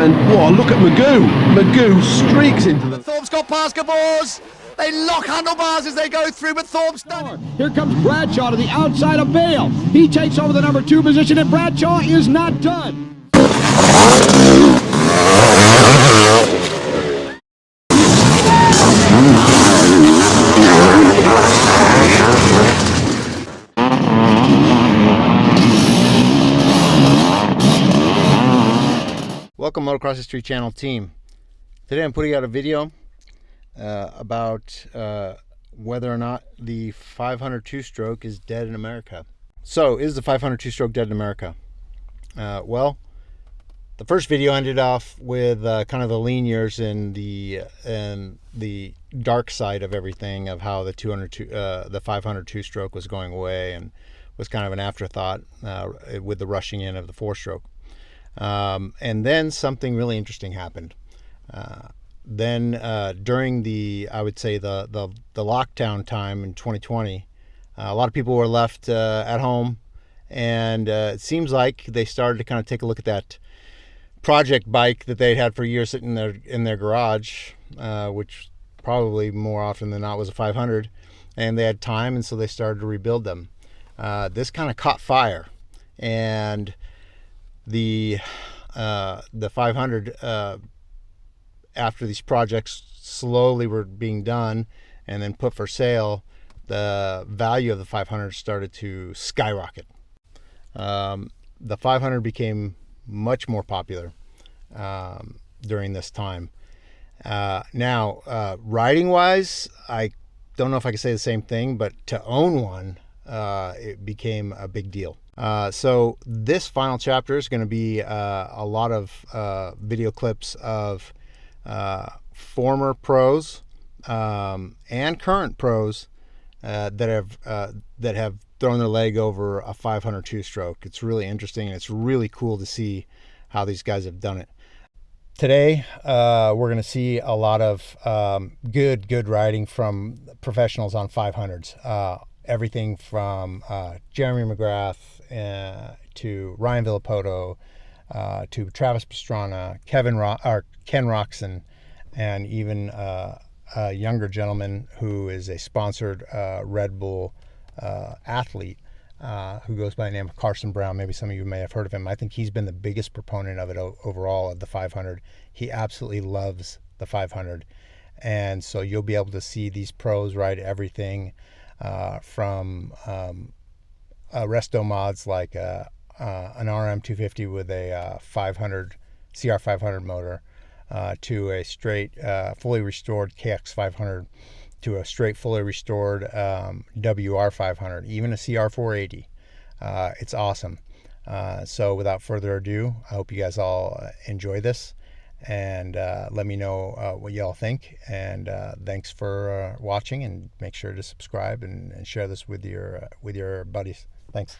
And whoa, look at Magoo. Magoo streaks into the... Thorpe's got basketballs. They lock handlebars as they go through, but Thorpe's done. Here comes Bradshaw to the outside of Bale. He takes over the number 2 position, and Bradshaw is not done. Welcome, Motocross History Channel team. Today I'm putting out a video about whether or not the 500 two-stroke is dead in America. So, is the 500 two-stroke dead in America? Well, the first video ended off with kind of the lean years and the dark side of everything, of how the 500 two-stroke was going away and was kind of an afterthought with the rushing in of the 4-stroke. And then something really interesting happened. Then during I would say the lockdown time in 2020, a lot of people were left at home, and it seems like they started to kind of take a look at that project bike that they'd had for years sitting in their garage, which probably more often than not was a 500, and they had time, and so they started to rebuild them. This kind of caught fire, and the 500, after these projects slowly were being done and then put for sale, the value of the 500 started to skyrocket. The 500 became much more popular during this time. Now, riding wise, I don't know if I can say the same thing, but to own one, it became a big deal. So this final chapter is going to be a lot of video clips of former pros and current pros that have thrown their leg over a 500 two-stroke. It's really interesting, and it's really cool to see how these guys have done it. Today, we're going to see a lot of good riding from professionals on 500s. Everything from Jeremy McGrath to Ryan Villapoto to Travis Pastrana, Ken Roxon, and even a younger gentleman who is a sponsored Red Bull athlete who goes by the name of Carson Brown. Maybe some of you may have heard of him. I think he's been the biggest proponent of it overall, of the 500. He absolutely loves the 500. And so you'll be able to see these pros ride everything from resto mods like an RM250 with a 500 CR500 motor to a straight fully restored KX500 to a straight fully restored WR500, even a CR480. It's awesome. So without further ado, I hope you guys all enjoy this, and let me know what y'all think, and thanks for watching, and make sure to subscribe and share this with your buddies. Thanks.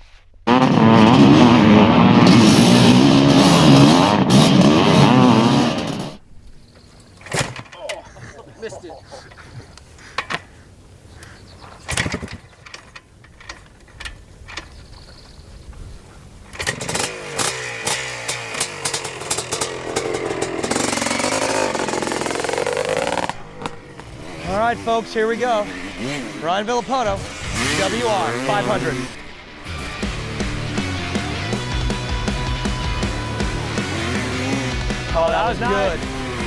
Oh, missed it. All right, folks, here we go. Ryan Villapoto, WR 500. Oh, that was good.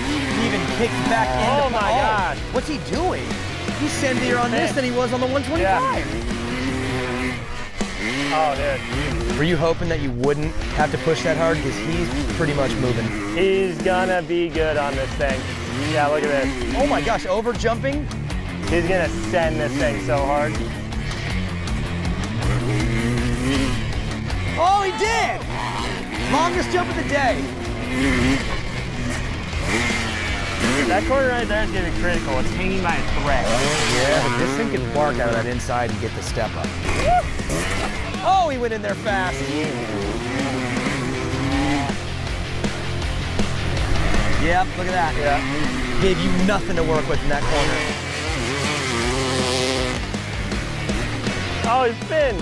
He even kicked back into. Oh my God! What's he doing? He's steadier on this than he was on the 125. Yeah. Oh, dude. Were you hoping that you wouldn't have to push that hard? Because he's pretty much moving. He's gonna be good on this thing. Yeah, look at this. Oh my gosh, over jumping? He's gonna send this thing so hard. Oh, he did! Longest jump of the day. That corner right there is gonna be critical. It's hanging by a thread. Yeah, but this thing can bark out of that inside and get the step up. Oh, he went in there fast. Yep, look at that. Yeah. Gave you nothing to work with in that corner. Oh, he's spin.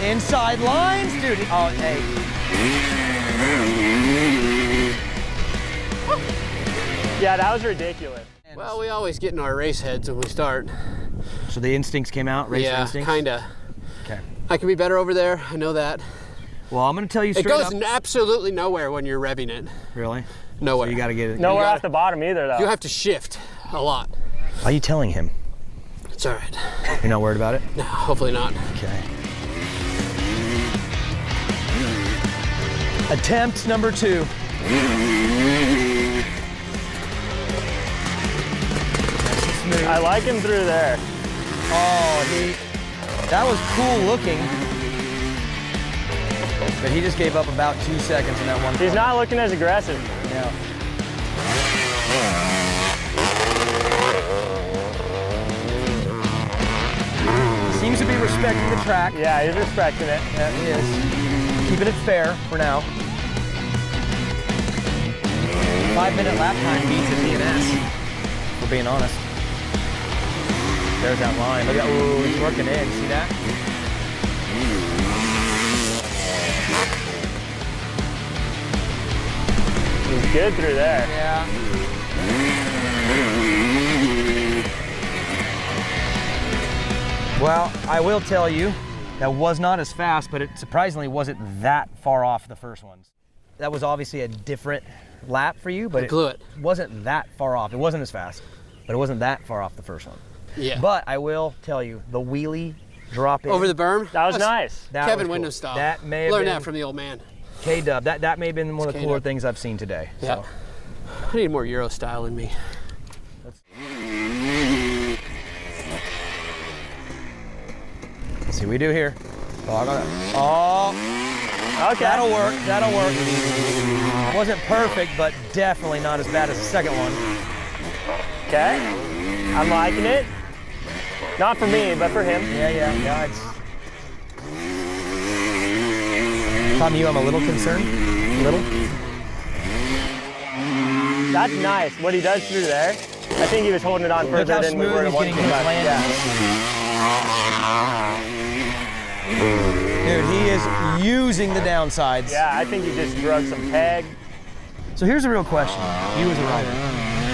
Inside lines, dude. Oh, hey. Yeah, that was ridiculous. Well, we always get in our race heads when we start. So the instincts came out, racer Yeah, instincts? kinda. Okay. I can be better over there, I know that. Well, I'm gonna tell you straight It goes up. absolutely nowhere when you're revving it. Really? Nowhere. So you gotta get it. Nowhere gotta- off the bottom either, though. You have to shift a lot. Why are you telling him? It's all right. You're not worried about it? No, hopefully not. Okay. Attempt number 2. I like him through there. Oh, that was cool looking. But he just gave up about 2 seconds in that one. He's not looking as aggressive. Yeah. Seems to be respecting the track. Yeah, he's respecting it. Yeah, he is. Keeping it fair for now. 5-minute lap time beats a DNS, for being honest. There's that line. Look at, ooh, he's working in. See that? He's good through there. Yeah. Well, I will tell you, that was not as fast, but it surprisingly wasn't that far off the first ones. That was obviously a different lap for you, but I blew it. wasn't that far off. It wasn't as fast, but it wasn't that far off the first one. Yeah. But I will tell you, the wheelie drop in. Over the berm? That was nice. that Kevin was cool. Wyndham style. That may have Learned been that from the old man. K-Dub. That may have been one of the cooler K-Dub. things I've seen today. Yeah. So. I need more Euro style in me. Let's see what we do here. Oh, Okay. that'll work. That'll work. Wasn't perfect, but definitely not as bad as the second one. Okay. I'm liking it. Not for me, but for him. Yeah. If I'm you, I'm a little concerned. A little. That's nice. What he does through there. I think he was holding it on Look further how than we smooth were he's at one getting his point. landing. Dude, he is using the downsides. Yeah, I think he just drug some peg. So here's a real question. You as a rider,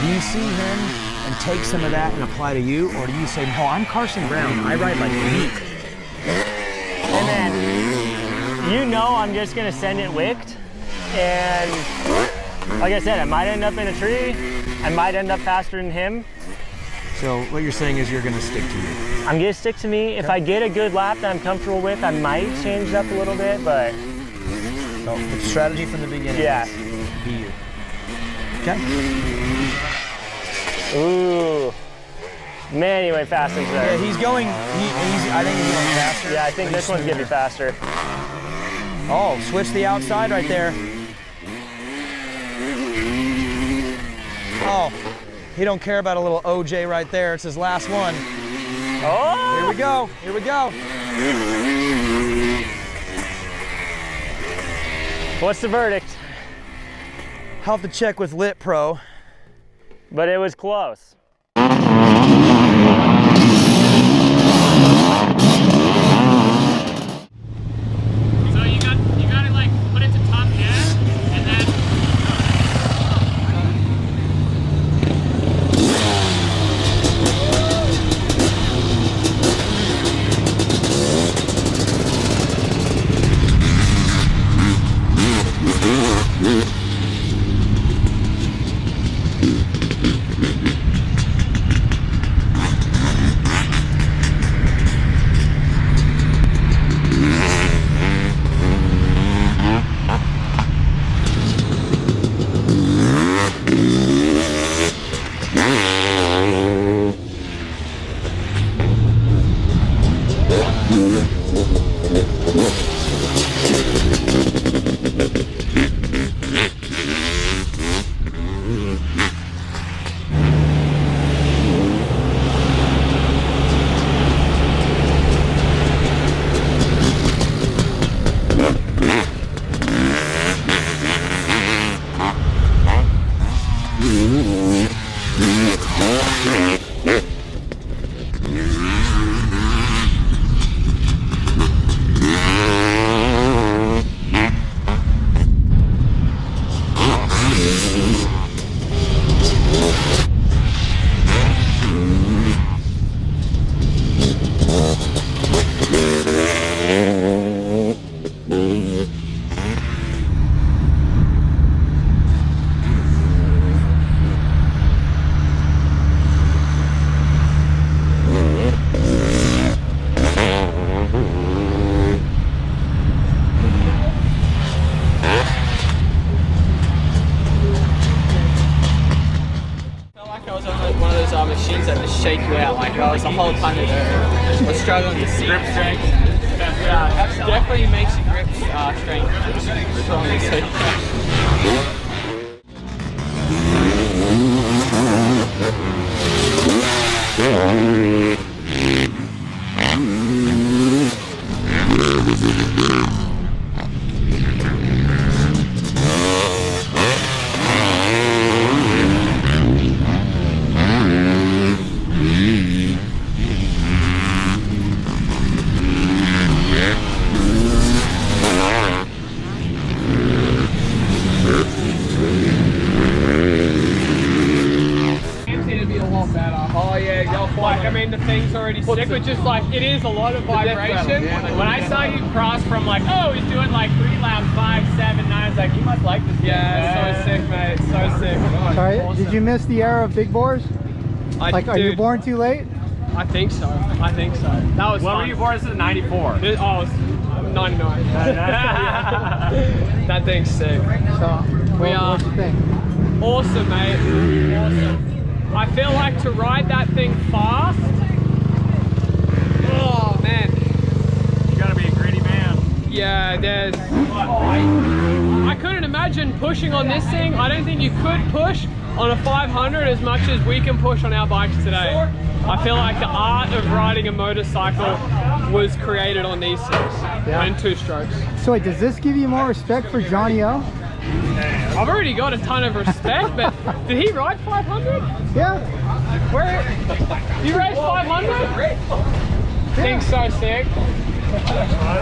do you see him and take some of that and apply to you, or do you say, no, I'm Carson Brown, I ride like me? And then, you know I'm just gonna send it wicked. And like I said, I might end up in a tree. I might end up faster than him. So what you're saying is you're gonna stick to you. I'm gonna stick to me. If I get a good lap that I'm comfortable with, I might change it up a little bit, but. So the strategy from the beginning Yeah. is be you. Okay? Ooh. Man, he went fast into there. Yeah, he's going, I think he's going faster. Yeah, I think this one's gonna be faster. Oh, switch the outside right there. Oh, he don't care about a little OJ right there. It's his last one. Oh! Here we go, here we go. What's the verdict? I'll have to check with Lit Pro. But it was close. So you gotta like put it to top gas and then machines that just shake you out. Like I was a whole ton of I was struggling to see grip strength. Yeah, definitely makes your grip strength stronger. So, Like, I mean, the thing's already sick, but just like, it is a lot of vibration. When I saw you cross from like, oh, he's doing like 3 laps, 5, 7, 9, I was like, you must like this. Yeah, so sick, mate, so sick. Sorry, Awesome. did you miss the era of big bores? Like, are you born too late? I think so. I think so. That was When fun. were you born? This is 94. Oh, it was 99. That thing's sick. So, what you think? Awesome, mate. Awesome. I feel like to ride that thing fast, oh man. You gotta be a gritty man. Yeah, there's, I couldn't imagine pushing on this thing. I don't think you could push on a 500 as much as we can push on our bikes today. I feel like the art of riding a motorcycle was created on these things, and 2-strokes. So wait, does this give you more respect for Johnny O? I've already got a ton of respect, but did he ride 500? Yeah. Where? You raced 500? Thing's so sick.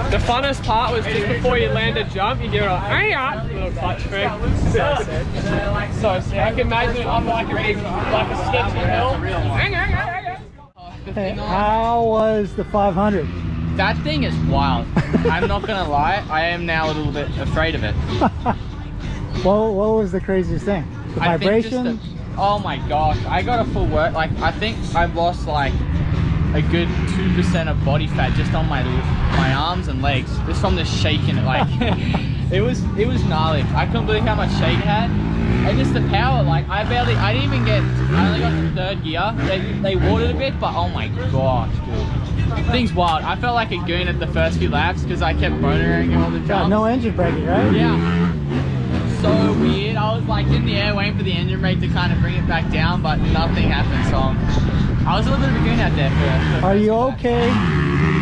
The funnest part was just before you land a jump, you give it a little clutch trick. So sick. So sick. I can imagine it up like a big, like a sketchy hill. Hey, how was the 500? that thing is wild. I'm not gonna lie, I am now a little bit afraid of it. What was the craziest thing? The vibration? Oh my gosh, I got a full work. Like, I think I've lost like a good 2% of body fat just on my arms and legs, just from the shaking it. Like, it was gnarly. I couldn't believe how much shake it had. And just the power, like, I only got to third gear. They watered a bit, but oh my gosh, dude. Thing's wild. I felt like a goon at the first few laps because I kept motoring all the jumps. No engine braking, right? Yeah. So weird. I was like in the air waiting for the engine brake to kind of bring it back down, but nothing happened. So I was a little bit of a goon out there for Are you okay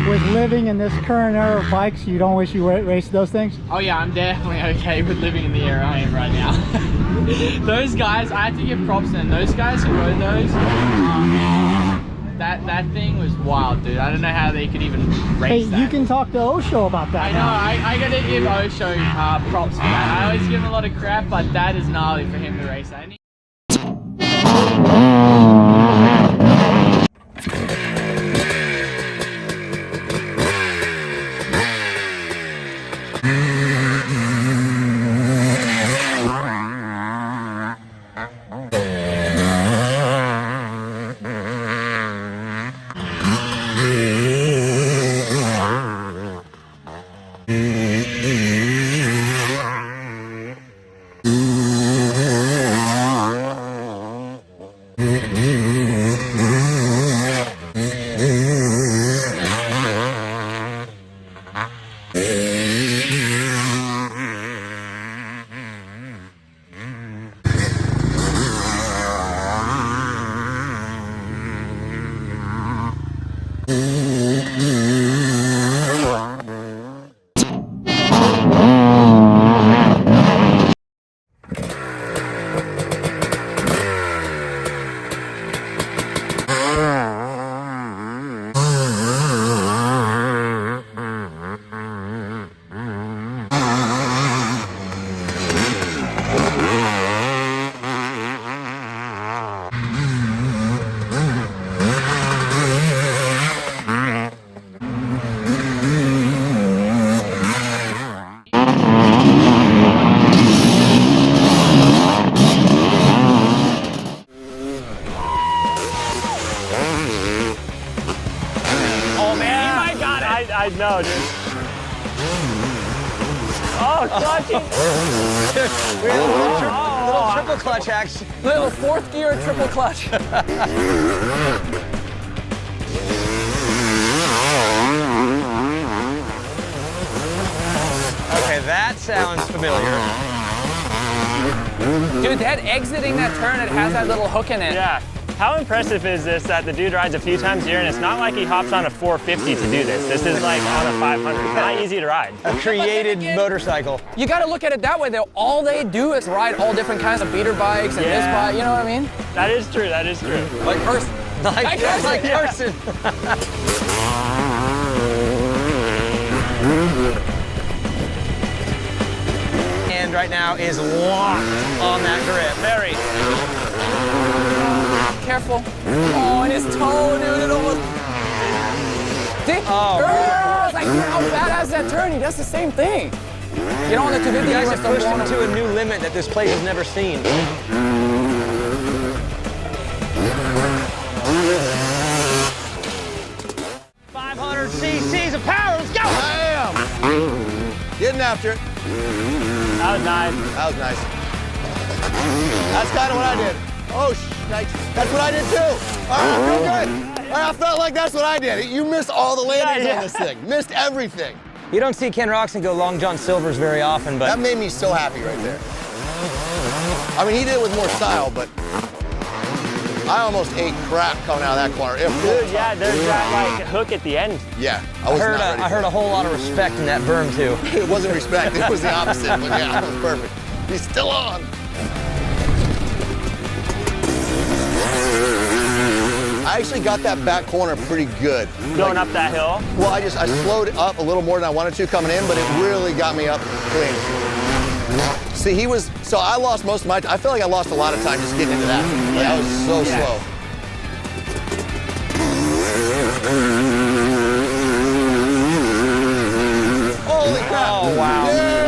with living in this current era of bikes? You don't wish you raced those things? Oh yeah, I'm definitely okay with living in the era I am right now. Those guys, I have to give props to them. Those guys who rode those, that thing was wild, dude. I don't know how they could even race that. Hey, you can talk to Osho about that. I know, I gotta give Osho props for that. I always give him a lot of crap, but that is gnarly for him to race that. I know, dude. Oh, clutching. We had a little Double clutch action. Little fourth gear triple clutch. Okay, that sounds familiar. Dude, that exiting that turn, it has that little hook in it. Yeah. How impressive is this that the dude rides a few times a year and it's not like he hops on a 450 to do this. This is like on a 500. It's not easy to ride. A created motorcycle. You got to look at it that way, though. All they do is ride all different kinds of beater bikes and this bike, you know what I mean? That is true, that is true. Like Carson. Like Carson. Hand right now is locked on that grip. Very. Careful. Oh, and his toe, dude, it almost... Oh. Like, how badass that turn? He does the same thing. You know, on the 250, You guys he have must pushed him have to a new limit that this place has never seen. cc's of power, let's go! Bam! Getting after it. That was nice. That was nice. That's kind of what I did. Oh, nice. That's what I did too. All right, real good. All right, I felt like that's what I did. You missed all the landings on this thing. Missed everything. You don't see Ken Roxon go Long John Silvers very often, but... That made me so happy right there. I mean, he did it with more style, but I almost ate crap coming out of that corner. Dude, yeah, there's that like hook at the end. Yeah, I heard a whole lot of respect in that berm too. It wasn't respect, it was the opposite, but yeah, that was perfect. He's still on. I actually got that back corner pretty good. Going up that hill? Well, I slowed it up a little more than I wanted to coming in, but it really got me up clean. See, so I lost most of my time. I feel like I lost a lot of time just getting into that. Like, I was so slow. Holy crap. Oh, wow. Dude!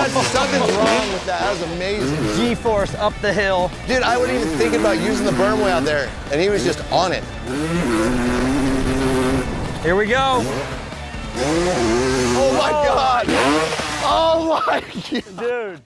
Something's wrong with that. That was amazing. G-force up the hill. Dude, I wasn't even thinking about using the berm way out there, and he was just on it. Here we go. Oh my God! Oh my God! Dude.